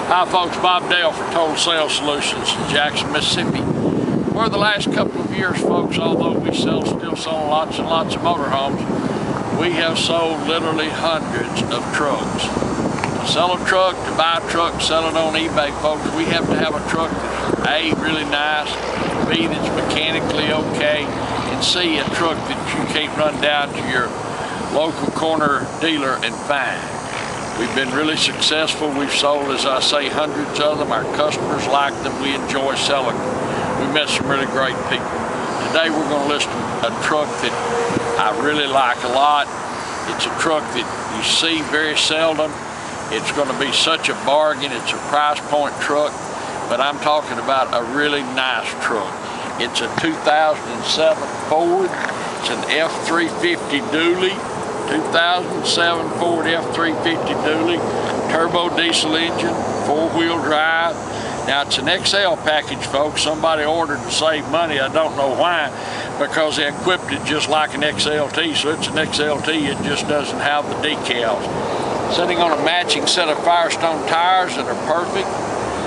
Hi folks, Bob Dale for Total Sales Solutions in Jackson, Mississippi. For the last couple of years, folks, although we still sell lots and lots of motorhomes, we have sold literally hundreds of trucks. To sell a truck, to buy a truck, sell it on eBay, folks, we have to have a truck that's A, really nice, B, that's mechanically okay, and C, a truck that you can't run down to your local corner dealer and find. We've been really successful. We've sold, as I say, hundreds of them. Our customers like them. We enjoy selling them. We met some really great people. Today we're going to list a truck that I really like a lot. It's a truck that you see very seldom. It's going to be such a bargain. It's a price point truck, but I'm talking about a really nice truck. It's a 2007 Ford. It's an F350 dually. 2007 Ford F350 dually, turbo diesel engine, 4-wheel drive. Now it's an XL package, folks. Somebody ordered to save money. I don't know why, because they equipped it just like an XLT. So it's an XLT, it just doesn't have the decals. Sitting on a matching set of Firestone tires that are perfect.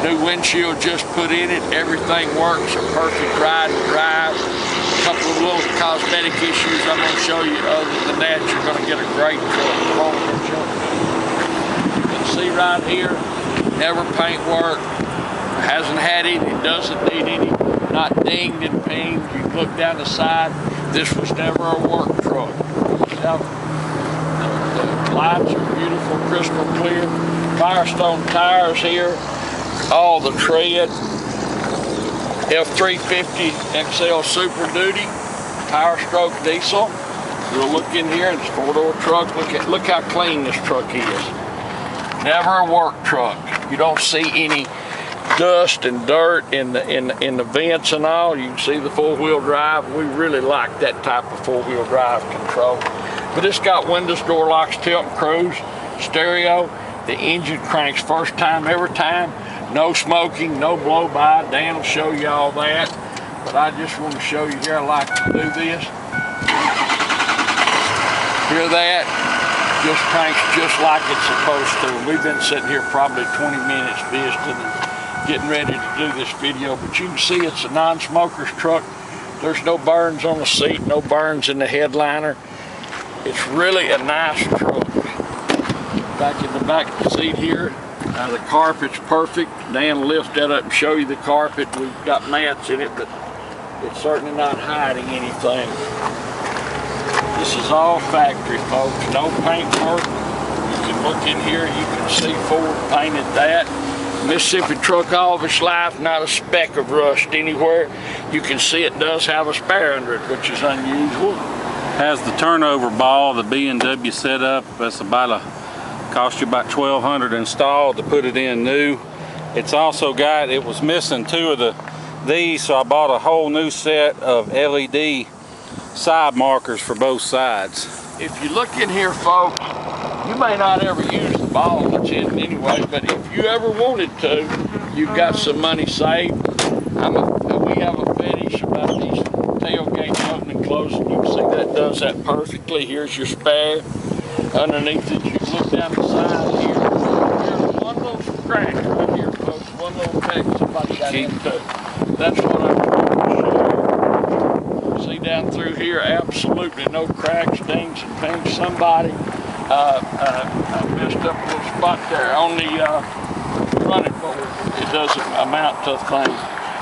New windshield just put in it. Everything works, a perfect ride and drive. A couple of little cosmetic issues I'm going to show you. Other than that, you're going to get a great truck. You can see right here, never paint work, hasn't had any, it doesn't need any, not dinged and pinged. You can look down the side, this was never a work truck. The lights are beautiful, crystal clear. Firestone tires here, all the tread. F350 XL Super Duty, power stroke diesel. We'll look in here, it's a 4-door truck. Look how clean this truck is. Never a work truck. You don't see any dust and dirt in the vents and all. You can see the 4-wheel drive. We really like that type of 4-wheel drive control. But it's got windows, door locks, tilt and cruise, stereo. The engine cranks first time, every time. No smoking, no blow-by. Dan will show you all that. But I just want to show you here, I like to do this. Hear that? Just cranks just like it's supposed to. We've been sitting here probably 20 minutes visiting and getting ready to do this video. But you can see it's a non-smoker's truck. There's no burns on the seat, no burns in the headliner. It's really a nice truck. Back in the back of the seat here, the carpet's perfect. Dan will lift that up and show you the carpet. We've got mats in it, but it's certainly not hiding anything. This is all factory, folks. No paint work. You can look in here, you can see Ford painted that. Mississippi truck all of its life, not a speck of rust anywhere. You can see it does have a spare under it, which is unusual. Has the turnover ball, the B&W setup. That's cost you about $1,200 installed to put it in new. It's also got, it was missing two of these, so I bought a whole new set of LED side markers for both sides. If you look in here, folks, you may not ever use the ball that's in it anyway, but if you ever wanted to, you've got some money saved. We have a fetish about these tailgates opening and closing. You can see that does that perfectly. Here's your spare. Underneath it, you can look down the side here. There's one little crack right here, folks. One little crack somebody got into. That's what I'm going to show you. See down through here, absolutely no cracks, dings, and pings. Somebody messed up a little spot there on the running board. It doesn't amount to a thing.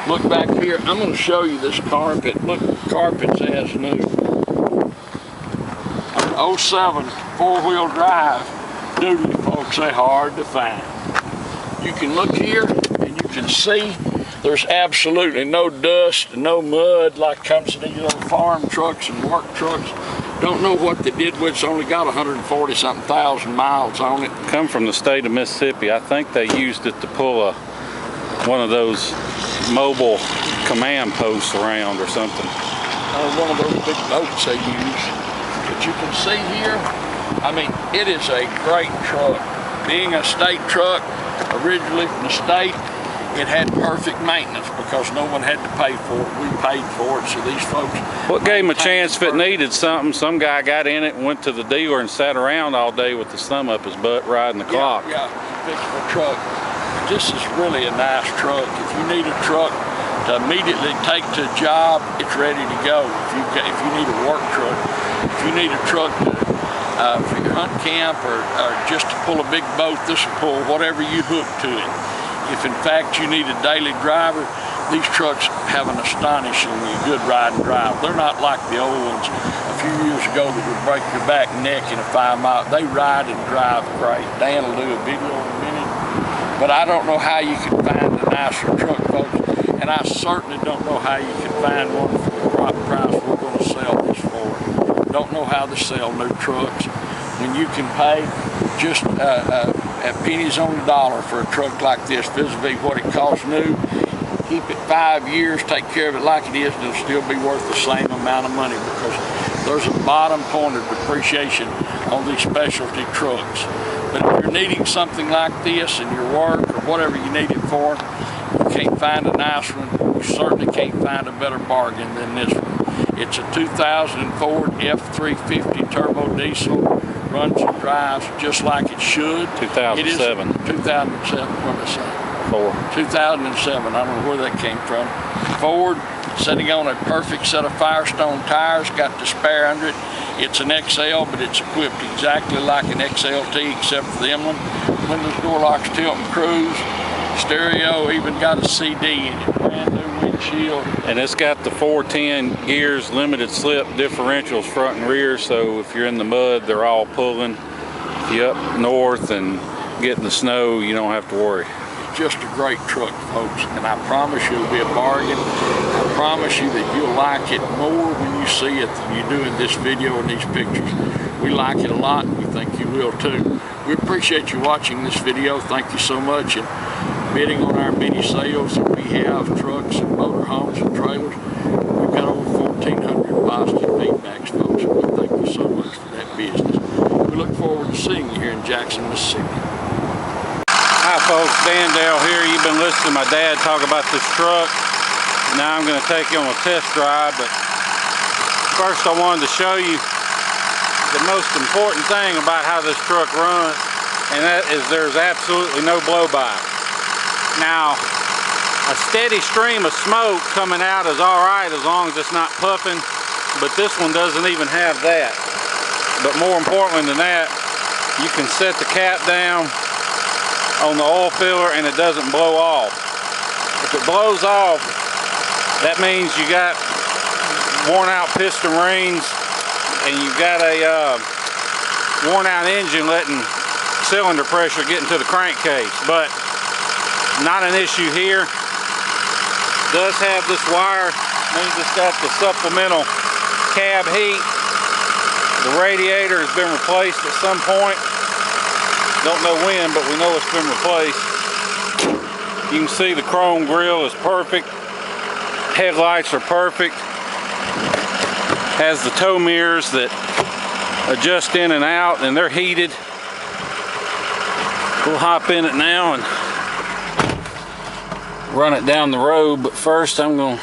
Look back here. I'm going to show you this carpet. Look, the carpet's as new. 07 4-wheel drive dually, folks, they're hard to find. You can look here and you can see there's absolutely no dust, no mud like comes in these little farm trucks and work trucks. Don't know what they did with it. It's only got 140-something thousand miles on it. Come from the state of Mississippi. I think they used it to pull one of those mobile command posts around or something. One of those big boats they use. But you can see here, I mean, it is a great truck. Being a state truck, originally from the state, it had perfect maintenance because no one had to pay for it. We paid for it, so these folks... What gave them a chance if it needed something? Some guy got in it and went to the dealer and sat around all day with his thumb up his butt riding the clock. Yeah, fixed the truck. this is really a nice truck. If you need a truck to immediately take to a job, it's ready to go. If you need a work truck, if you need a truck to, for your hunt camp or just to pull a big boat, this will pull whatever you hook to it. If in fact you need a daily driver, these trucks have an astonishingly good ride and drive. They're not like the old ones a few years ago that would break your back and neck in a 5 mile. They ride and drive great. Dan will do a video in a minute. But I don't know how you can find a nicer truck, folks. And I certainly don't know how you can find one for the price we're going to sell this for. Don't know how to sell new trucks when you can pay just at pennies on the dollar for a truck like this vis-a-vis what it costs new. Keep it 5 years, take care of it like it is, and it'll still be worth the same amount of money because there's a bottom point of depreciation on these specialty trucks. But if you're needing something like this in your work or whatever you need it for, you can't find a nice one. You certainly can't find a better bargain than this one. It's a 2004 F350 turbo diesel, runs and drives just like it should. 2007. It is 2007, what did I say? 2007, I don't know where that came from. Ford, sitting on a perfect set of Firestone tires, got the spare under it. It's an XL, but it's equipped exactly like an XLT except for the emblem. Windows, door locks, tilt and cruise. Stereo, even got a CD in it. Brand new windshield. And it's got the 410 gears, limited slip differentials front and rear, so if you're in the mud, they're all pulling. If you're up north and getting the snow, you don't have to worry. Just a great truck, folks, and I promise you it'll be a bargain. I promise you that you'll like it more when you see it than you do in this video and these pictures. We like it a lot, and we think you will too. We appreciate you watching this video. Thank you so much. And bidding on our mini sales that we have, trucks and motorhomes and trailers, we've got over 1,400 positive feedbacks, folks. And we thank you so much for that business. We look forward to seeing you here in Jackson, Mississippi. Hi folks, Dan Dale here. You've been listening to my dad talk about this truck. Now I'm going to take you on a test drive, but first I wanted to show you the most important thing about how this truck runs, and that is there's absolutely no blow-by. Now, a steady stream of smoke coming out is alright as long as it's not puffing, but this one doesn't even have that. But more importantly than that, you can set the cap down on the oil filler and it doesn't blow off. If it blows off, that means you got worn out piston rings and you've got a worn out engine letting cylinder pressure get into the crankcase. But not an issue here. Does have this wire, means it's got the supplemental cab heat. The radiator has been replaced at some point. Don't know when, but we know it's been replaced. You can see the chrome grille is perfect. Headlights are perfect. Has the tow mirrors that adjust in and out, and they're heated. We'll hop in it now and run it down the road, but first I'm going to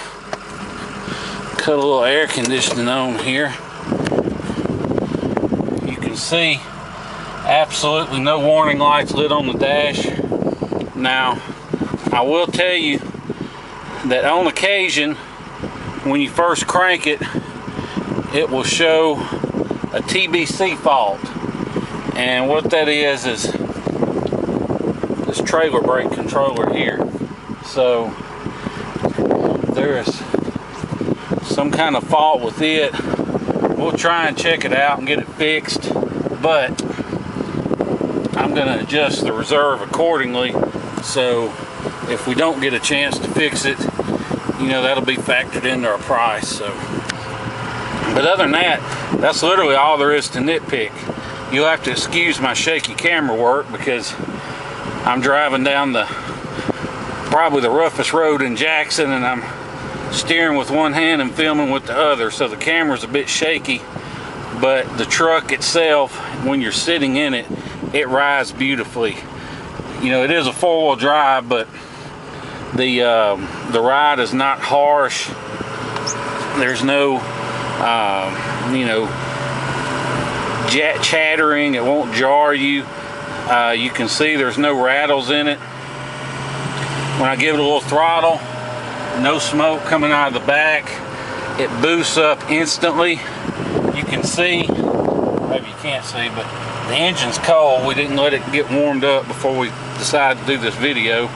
cut a little air conditioning on here. You can see absolutely no warning lights lit on the dash. Now, I will tell you that on occasion, when you first crank it, it will show a TBC fault. And what that is this trailer brake controller here. So, there is some kind of fault with it. We'll try and check it out and get it fixed, but I'm going to adjust the reserve accordingly, so if we don't get a chance to fix it, you know, that'll be factored into our price. So, but other than that, that's literally all there is to nitpick. You'll have to excuse my shaky camera work because I'm driving down probably the roughest road in Jackson, and I'm steering with one hand and filming with the other, so the camera's a bit shaky. But the truck itself, when you're sitting in it, it rides beautifully. You know, it is a four-wheel drive, but the ride is not harsh. There's no you know, chattering. It won't jar you. You can see there's no rattles in it. When I give it a little throttle, no smoke coming out of the back. It boosts up instantly. You can see, maybe you can't see, but the engine's cold. We didn't let it get warmed up before we decided to do this video,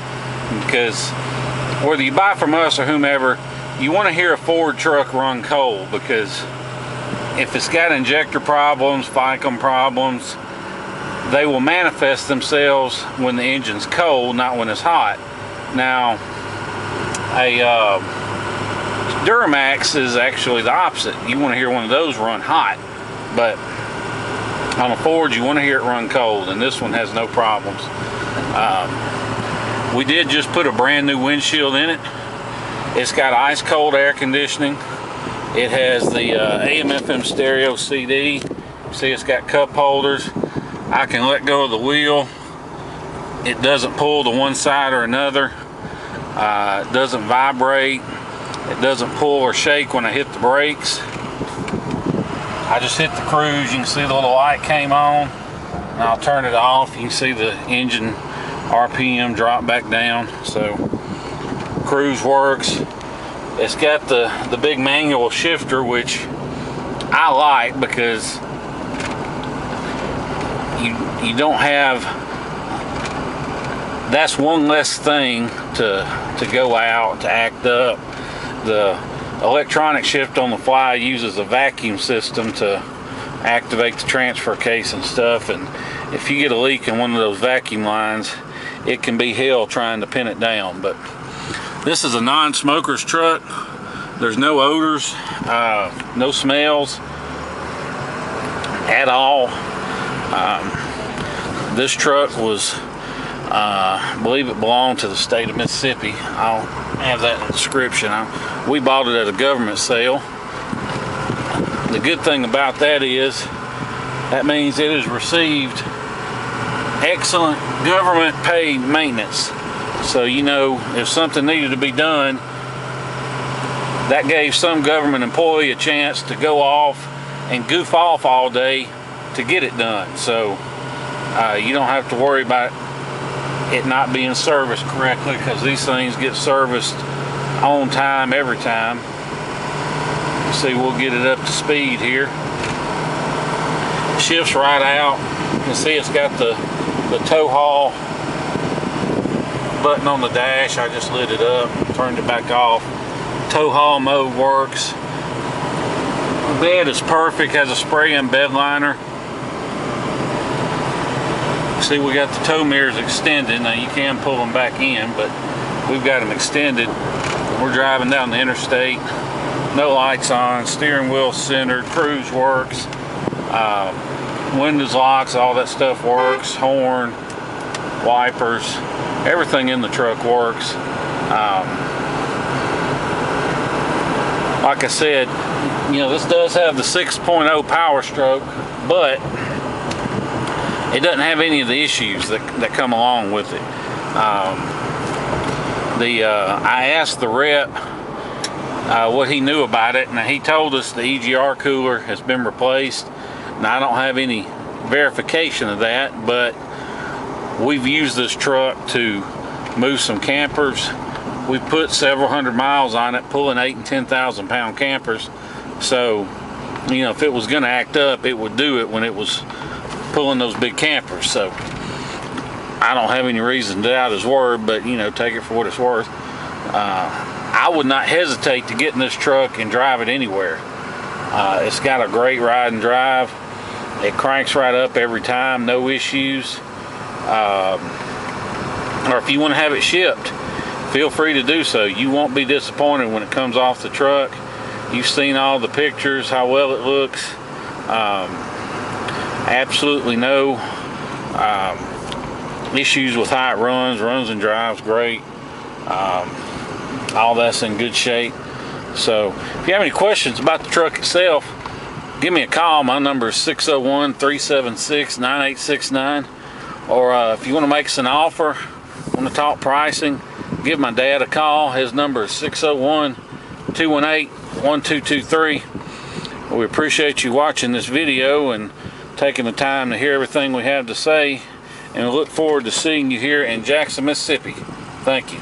because whether you buy from us or whomever, you want to hear a Ford truck run cold, because if it's got injector problems, FICM problems, they will manifest themselves when the engine's cold, not when it's hot. Now, a Duramax is actually the opposite. You want to hear one of those run hot, but on a Ford you want to hear it run cold, and this one has no problems. We did just put a brand new windshield in it. It's got ice cold air conditioning. It has the AM/FM stereo CD. You see it's got cup holders. I can let go of the wheel. It doesn't pull to one side or another. It doesn't vibrate. It doesn't pull or shake when I hit the brakes. I just hit the cruise. You can see the little light came on, and I'll turn it off. You can see the engine RPM drop back down. So cruise works. It's got the big manual shifter, which I like, because you don't have, that's one less thing to go out, to act up. The electronic shift on the fly uses a vacuum system to activate the transfer case and stuff, and if you get a leak in one of those vacuum lines, it can be hell trying to pin it down. But this is a non-smoker's truck. There's no odors, no smells at all. This truck was, I believe it belonged to the state of Mississippi. I'll have that in the description. We bought it at a government sale. The good thing about that is, that means it has received excellent government paid maintenance. So, you know, if something needed to be done, that gave some government employee a chance to go off and goof off all day to get it done. So you don't have to worry about it not being serviced correctly, because these things get serviced on time every time. See, we'll get it up to speed here. Shifts right out. You can see it's got the tow haul button on the dash. I just lit it up, turned it back off. Tow haul mode works. The bed is perfect, has a spray-in bed liner. See, we got the tow mirrors extended. Now you can pull them back in, but we've got them extended. We're driving down the interstate, no lights on, steering wheel centered, cruise works, windows locks, all that stuff works, horn, wipers, everything in the truck works. Like I said, you know, this does have the 6.0 Power Stroke, but it doesn't have any of the issues that come along with it. I asked the rep what he knew about it, and he told us the EGR cooler has been replaced. Now, I don't have any verification of that, but we've used this truck to move some campers. We put several hundred miles on it, pulling 8,000 and 10,000 pound campers. So, you know, if it was going to act up, it would do it when it was pulling those big campers. So I don't have any reason to doubt his word, but, you know, take it for what it's worth. I would not hesitate to get in this truck and drive it anywhere. It's got a great ride and drive. It cranks right up every time, no issues. Or if you want to have it shipped, feel free to do so. You won't be disappointed when it comes off the truck. You've seen all the pictures, how well it looks. Absolutely no issues with how it runs and drives great. All that's in good shape. So if you have any questions about the truck itself, give me a call. My number is 601-376-9869. Or if you want to make us an offer, want to talk pricing, give my dad a call. His number is 601-218-1223. We appreciate you watching this video and taking the time to hear everything we have to say, and we look forward to seeing you here in Jackson, Mississippi. Thank you.